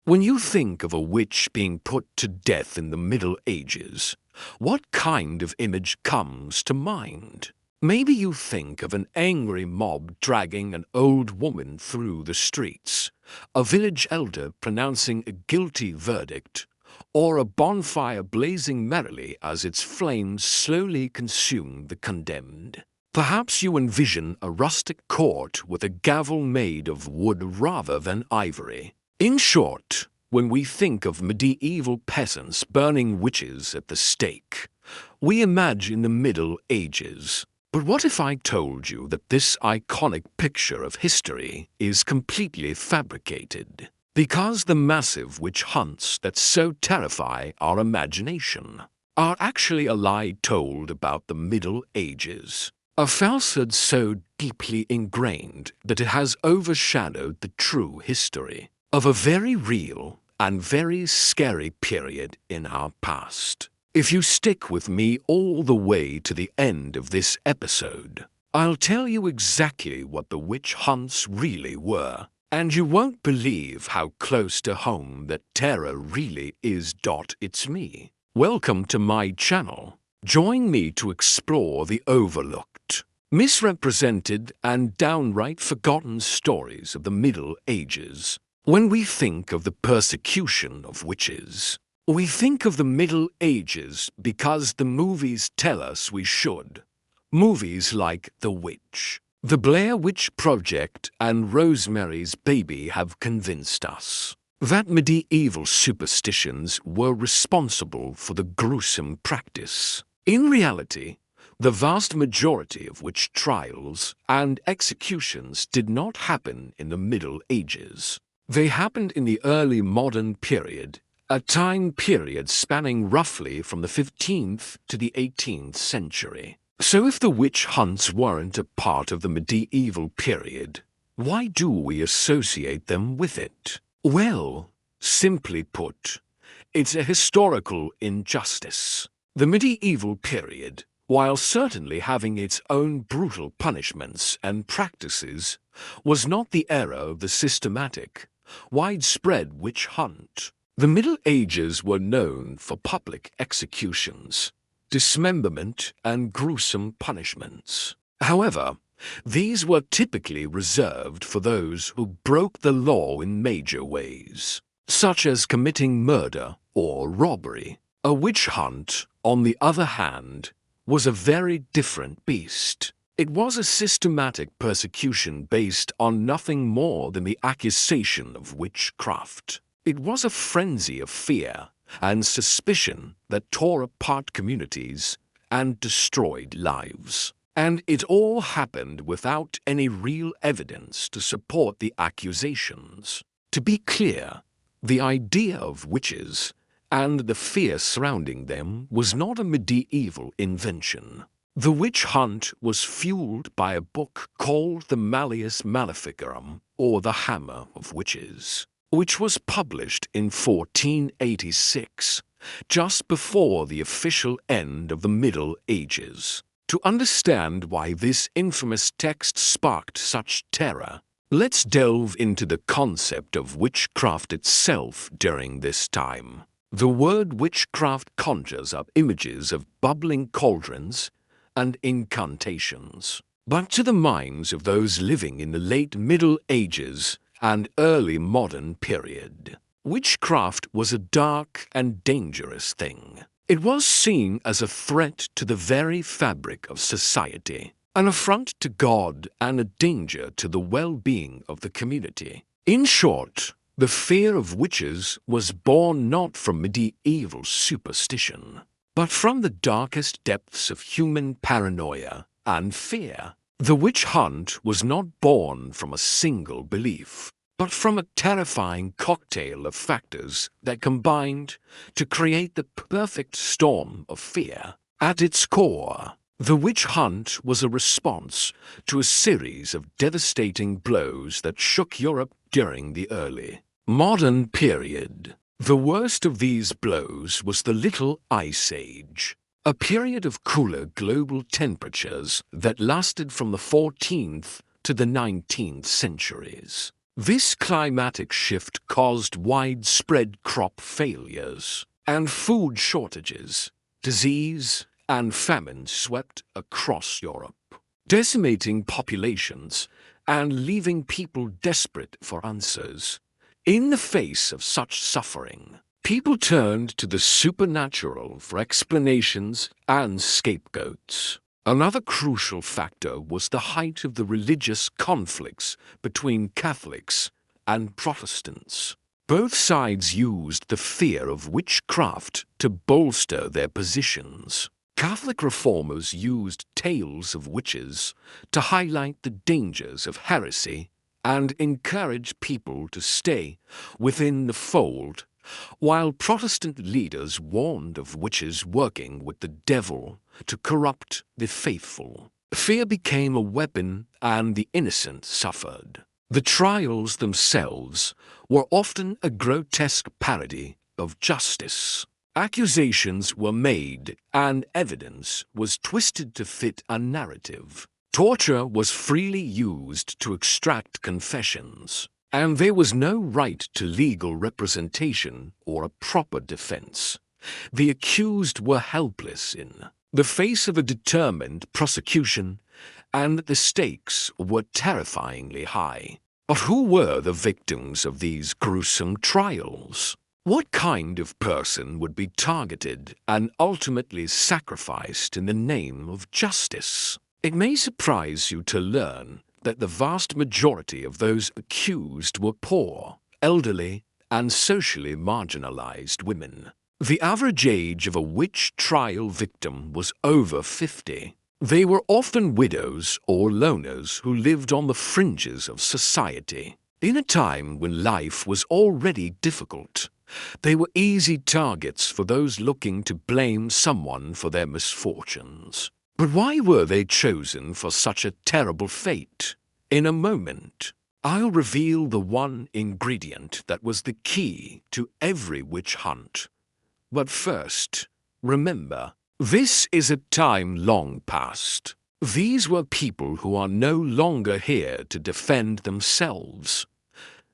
When you think of a witch being put to death in the Middle Ages, what kind of image comes to mind? Maybe you think of an angry mob dragging an old woman through the streets, a village elder pronouncing a guilty verdict, or a bonfire blazing merrily as its flames slowly consume the condemned. Perhaps you envision a rustic court with a gavel made of wood rather than ivory. In short, when we think of medieval peasants burning witches at the stake, we imagine the Middle Ages. But what if I told you that this iconic picture of history is completely fabricated? Because the massive witch hunts that so terrify our imagination are actually a lie told about the Middle Ages. A falsehood so deeply ingrained that it has overshadowed the true history of a very real and very scary period in our past. If you stick with me all the way to the end of this episode, I'll tell you exactly what the witch hunts really were, and you won't believe how close to home that terror really is. It's me. Welcome to my channel. Join me to explore the overlooked, misrepresented, and downright forgotten stories of the Middle Ages. When we think of the persecution of witches, we think of the Middle Ages because the movies tell us we should. Movies like The Witch, The Blair Witch Project, and Rosemary's Baby have convinced us that medieval superstitions were responsible for the gruesome practice. In reality, the vast majority of witch trials and executions did not happen in the Middle Ages. They happened in the early modern period, a time period spanning roughly from the 15th to the 18th century. So if the witch hunts weren't a part of the medieval period, why do we associate them with it? Well, simply put, it's a historical injustice. The medieval period, while certainly having its own brutal punishments and practices, was not the era of the systematic, widespread witch hunt. The Middle Ages were known for public executions, dismemberment, and gruesome punishments. However, these were typically reserved for those who broke the law in major ways, such as committing murder or robbery. A witch hunt, on the other hand, was a very different beast. It was a systematic persecution based on nothing more than the accusation of witchcraft. It was a frenzy of fear and suspicion that tore apart communities and destroyed lives. And it all happened without any real evidence to support the accusations. To be clear, the idea of witches and the fear surrounding them was not a medieval invention. The witch hunt was fueled by a book called the Malleus Maleficarum, or the Hammer of Witches, which was published in 1486, just before the official end of the Middle Ages. To understand why this infamous text sparked such terror, let's delve into the concept of witchcraft itself during this time. The word witchcraft conjures up images of bubbling cauldrons and incantations. But to the minds of those living in the late Middle Ages and early modern period, witchcraft was a dark and dangerous thing. It was seen as a threat to the very fabric of society, an affront to God and a danger to the well-being of the community. In short, the fear of witches was born not from medieval superstition, but from the darkest depths of human paranoia and fear. The witch hunt was not born from a single belief, but from a terrifying cocktail of factors that combined to create the perfect storm of fear. At its core, the witch hunt was a response to a series of devastating blows that shook Europe during the early modern period. The worst of these blows was the Little Ice Age, a period of cooler global temperatures that lasted from the 14th to the 19th centuries. This climatic shift caused widespread crop failures and food shortages. Disease and famine swept across Europe, decimating populations and leaving people desperate for answers. In the face of such suffering, people turned to the supernatural for explanations and scapegoats. Another crucial factor was the height of the religious conflicts between Catholics and Protestants. Both sides used the fear of witchcraft to bolster their positions. Catholic reformers used tales of witches to highlight the dangers of heresy and encourage people to stay within the fold, while Protestant leaders warned of witches working with the devil to corrupt the faithful. Fear became a weapon and the innocent suffered. The trials themselves were often a grotesque parody of justice. Accusations were made and evidence was twisted to fit a narrative. Torture was freely used to extract confessions, and there was no right to legal representation or a proper defense. The accused were helpless in the face of a determined prosecution, and the stakes were terrifyingly high. But who were the victims of these gruesome trials? What kind of person would be targeted and ultimately sacrificed in the name of justice? It may surprise you to learn that the vast majority of those accused were poor, elderly, and socially marginalized women. The average age of a witch trial victim was over 50. They were often widows or loners who lived on the fringes of society. In a time when life was already difficult, they were easy targets for those looking to blame someone for their misfortunes. But why were they chosen for such a terrible fate? In a moment, I'll reveal the one ingredient that was the key to every witch hunt. But first, remember, this is a time long past. These were people who are no longer here to defend themselves.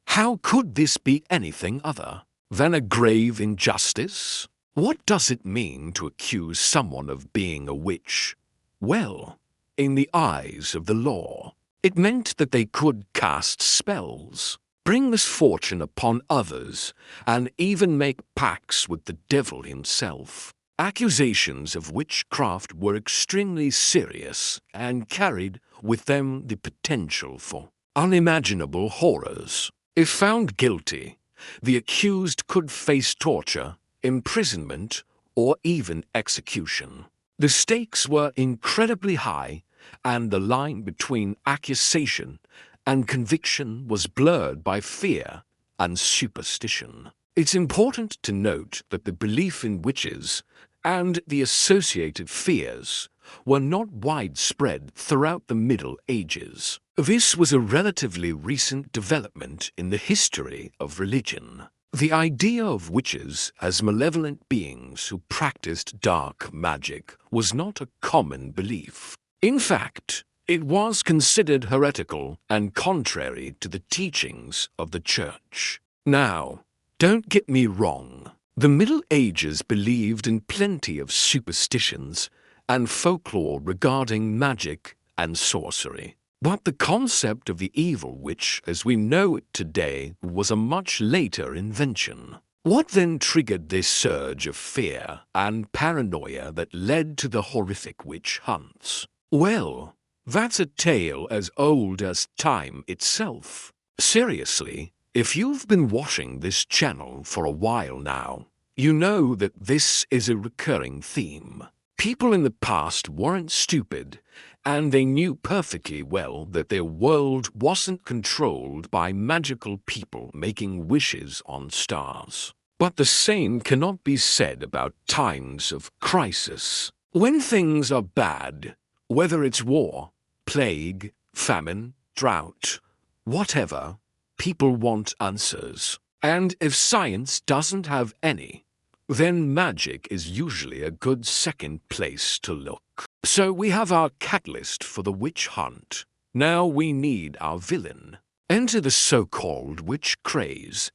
How could this be anything other than a grave injustice? What does it mean to accuse someone of being a witch? Well, in the eyes of the law, it meant that they could cast spells, bring misfortune upon others, and even make pacts with the devil himself. Accusations of witchcraft were extremely serious and carried with them the potential for unimaginable horrors. If found guilty, the accused could face torture, imprisonment, or even execution. The stakes were incredibly high, and the line between accusation and conviction was blurred by fear and superstition. It's important to note that the belief in witches and the associated fears were not widespread throughout the Middle Ages. This was a relatively recent development in the history of religion. The idea of witches as malevolent beings who practiced dark magic was not a common belief. In fact, it was considered heretical and contrary to the teachings of the Church. Now, don't get me wrong. The Middle Ages believed in plenty of superstitions and folklore regarding magic and sorcery. But the concept of the evil witch as we know it today was a much later invention. What then triggered this surge of fear and paranoia that led to the horrific witch hunts? Well, that's a tale as old as time itself. Seriously, if you've been watching this channel for a while now, you know that this is a recurring theme. People in the past weren't stupid, and they knew perfectly well that their world wasn't controlled by magical people making wishes on stars. But the same cannot be said about times of crisis. When things are bad, whether it's war, plague, famine, drought, whatever, people want answers. And if science doesn't have any, then magic is usually a good second place to look. So we have our catalyst for the witch hunt. Now we need our villain. Enter the so-called witch craze.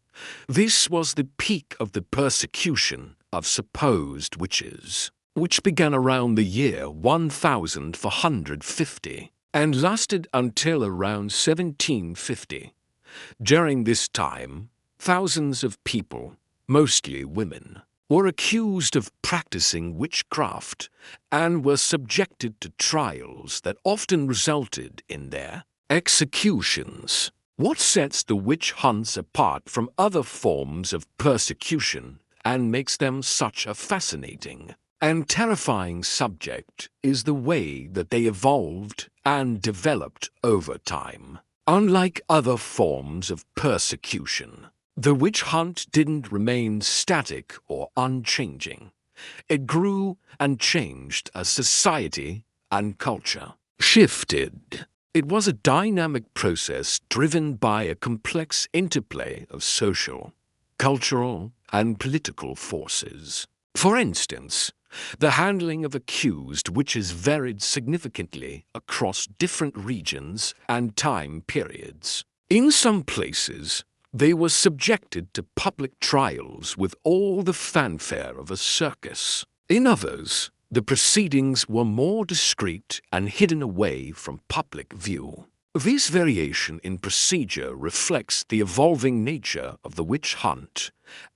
This was the peak of the persecution of supposed witches, which began around the year 1450 and lasted until around 1750. During this time, thousands of people, mostly women, were accused of practicing witchcraft and were subjected to trials that often resulted in their executions. What sets the witch hunts apart from other forms of persecution and makes them such a fascinating and terrifying subject is the way that they evolved and developed over time. Unlike other forms of persecution, the witch hunt didn't remain static or unchanging. It grew and changed as society and culture shifted. It was a dynamic process driven by a complex interplay of social, cultural, and political forces. For instance, the handling of accused witches varied significantly across different regions and time periods. In some places, they were subjected to public trials with all the fanfare of a circus. In others, the proceedings were more discreet and hidden away from public view. This variation in procedure reflects the evolving nature of the witch hunt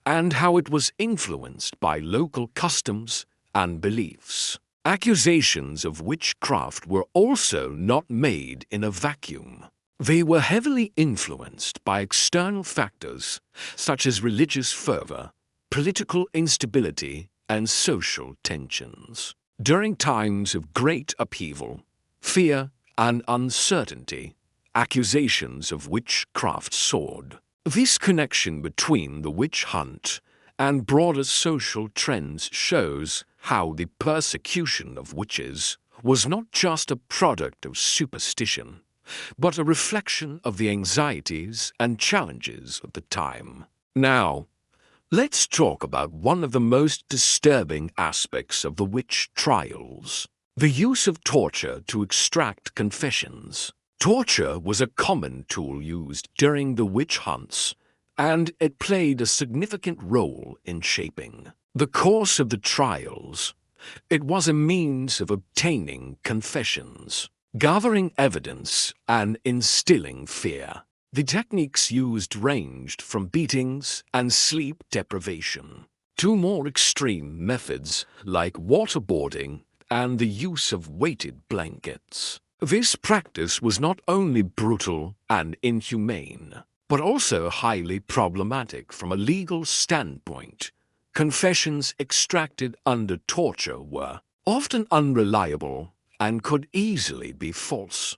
and how it was influenced by local customs and beliefs. Accusations of witchcraft were also not made in a vacuum. They were heavily influenced by external factors such as religious fervor, political instability, and social tensions. During times of great upheaval, fear, and uncertainty, accusations of witchcraft soared. This connection between the witch hunt and broader social trends shows how the persecution of witches was not just a product of superstition, but a reflection of the anxieties and challenges of the time. Now, let's talk about one of the most disturbing aspects of the witch trials: the use of torture to extract confessions. Torture was a common tool used during the witch hunts, and it played a significant role in shaping the course of the trials. It was a means of obtaining confessions, gathering evidence, and instilling fear. The techniques used ranged from beatings and sleep deprivation to more extreme methods like waterboarding and the use of weighted blankets. This practice was not only brutal and inhumane, but also highly problematic from a legal standpoint. Confessions extracted under torture were often unreliable and could easily be false.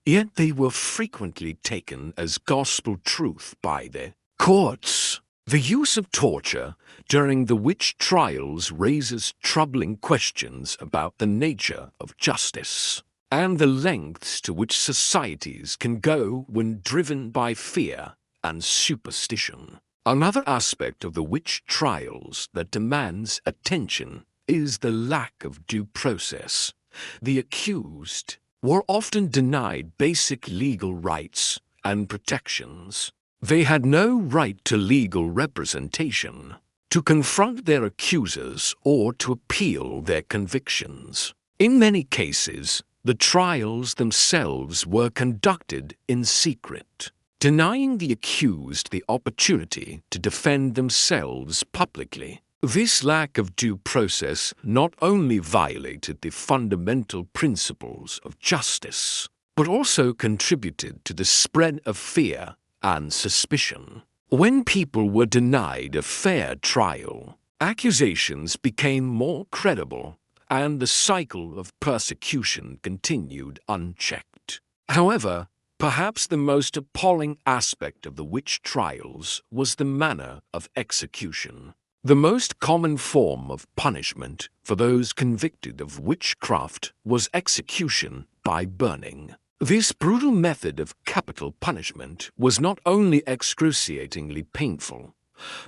Yet they were frequently taken as gospel truth by the courts. The use of torture during the witch trials raises troubling questions about the nature of justice and the lengths to which societies can go when driven by fear and superstition. Another aspect of the witch trials that demands attention is the lack of due process. The accused were often denied basic legal rights and protections. They had no right to legal representation, to confront their accusers, or to appeal their convictions. In many cases, the trials themselves were conducted in secret, denying the accused the opportunity to defend themselves publicly. This lack of due process not only violated the fundamental principles of justice, but also contributed to the spread of fear and suspicion. When people were denied a fair trial, accusations became more credible, and the cycle of persecution continued unchecked. However, perhaps the most appalling aspect of the witch trials was the manner of execution. The most common form of punishment for those convicted of witchcraft was execution by burning. This brutal method of capital punishment was not only excruciatingly painful,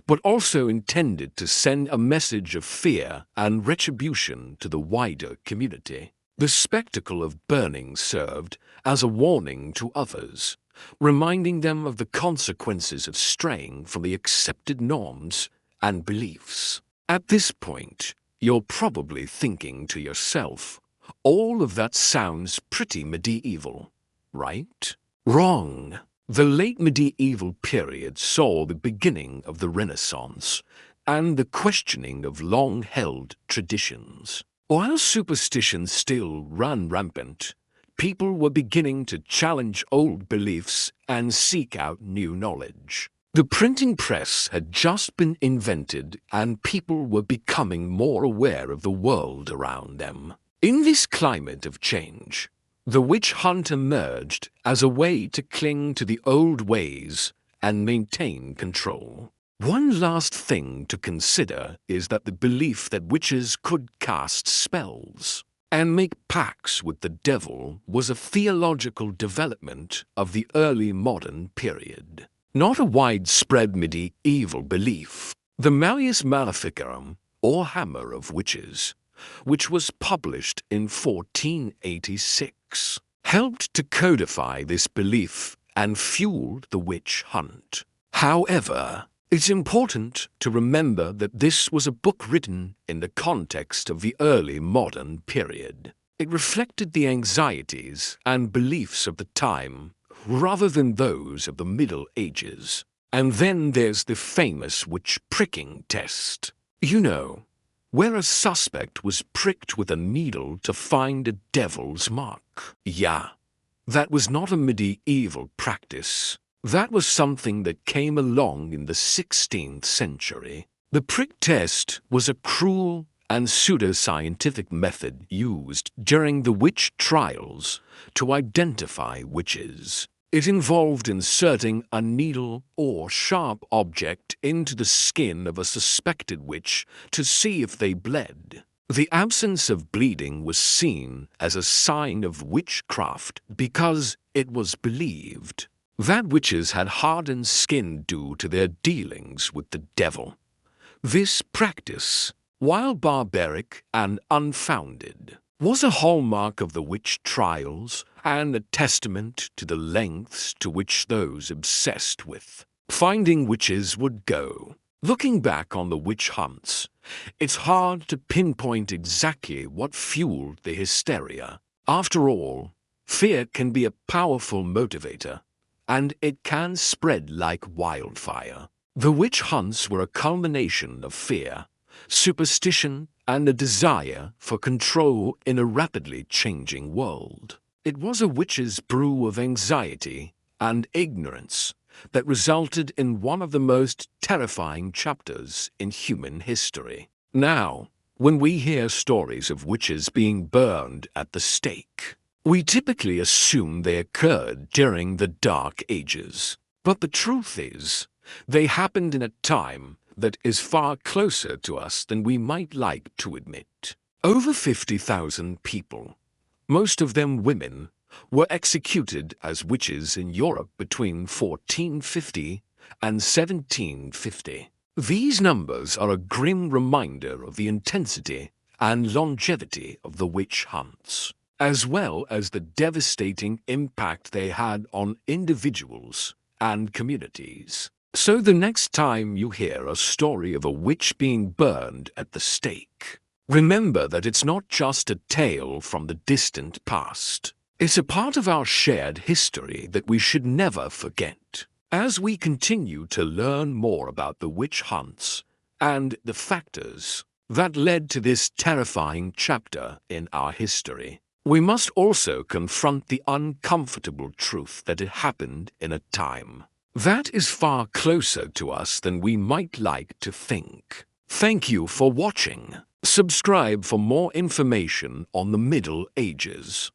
but also intended to send a message of fear and retribution to the wider community. The spectacle of burning served as a warning to others, reminding them of the consequences of straying from the accepted norms and beliefs. At this point, you're probably thinking to yourself, all of that sounds pretty medieval, right? Wrong. The late medieval period saw the beginning of the Renaissance and the questioning of long-held traditions. While superstition still ran rampant, people were beginning to challenge old beliefs and seek out new knowledge. The printing press had just been invented and people were becoming more aware of the world around them. In this climate of change, the witch hunt emerged as a way to cling to the old ways and maintain control. One last thing to consider is that the belief that witches could cast spells and make pacts with the devil was a theological development of the early modern period, not a widespread medieval belief. The Malleus Maleficarum, or Hammer of Witches, which was published in 1486, helped to codify this belief and fueled the witch hunt. However, it's important to remember that this was a book written in the context of the early modern period. It reflected the anxieties and beliefs of the time rather than those of the Middle Ages. And then there's the famous witch pricking test. You know, where a suspect was pricked with a needle to find a devil's mark. Yeah, that was not a medieval practice. That was something that came along in the 16th century. The prick test was a cruel and pseudoscientific method used during the witch trials to identify witches. It involved inserting a needle or sharp object into the skin of a suspected witch to see if they bled. The absence of bleeding was seen as a sign of witchcraft because it was believed that witches had hardened skin due to their dealings with the devil. This practice, while barbaric and unfounded, was a hallmark of the witch trials and a testament to the lengths to which those obsessed with finding witches would go. Looking back on the witch hunts, it's hard to pinpoint exactly what fueled the hysteria. After all, fear can be a powerful motivator, and it can spread like wildfire. The witch hunts were a culmination of fear, superstition, and a desire for control in a rapidly changing world. It was a witch's brew of anxiety and ignorance that resulted in one of the most terrifying chapters in human history. Now, when we hear stories of witches being burned at the stake, we typically assume they occurred during the Dark Ages. But the truth is, they happened in a time that is far closer to us than we might like to admit. Over 50,000 people, most of them women, were executed as witches in Europe between 1450 and 1750. These numbers are a grim reminder of the intensity and longevity of the witch hunts, as well as the devastating impact they had on individuals and communities. So the next time you hear a story of a witch being burned at the stake, remember that it's not just a tale from the distant past. It's a part of our shared history that we should never forget. As we continue to learn more about the witch hunts and the factors that led to this terrifying chapter in our history, we must also confront the uncomfortable truth that it happened in a time that is far closer to us than we might like to think. Thank you for watching. Subscribe for more information on the Middle Ages.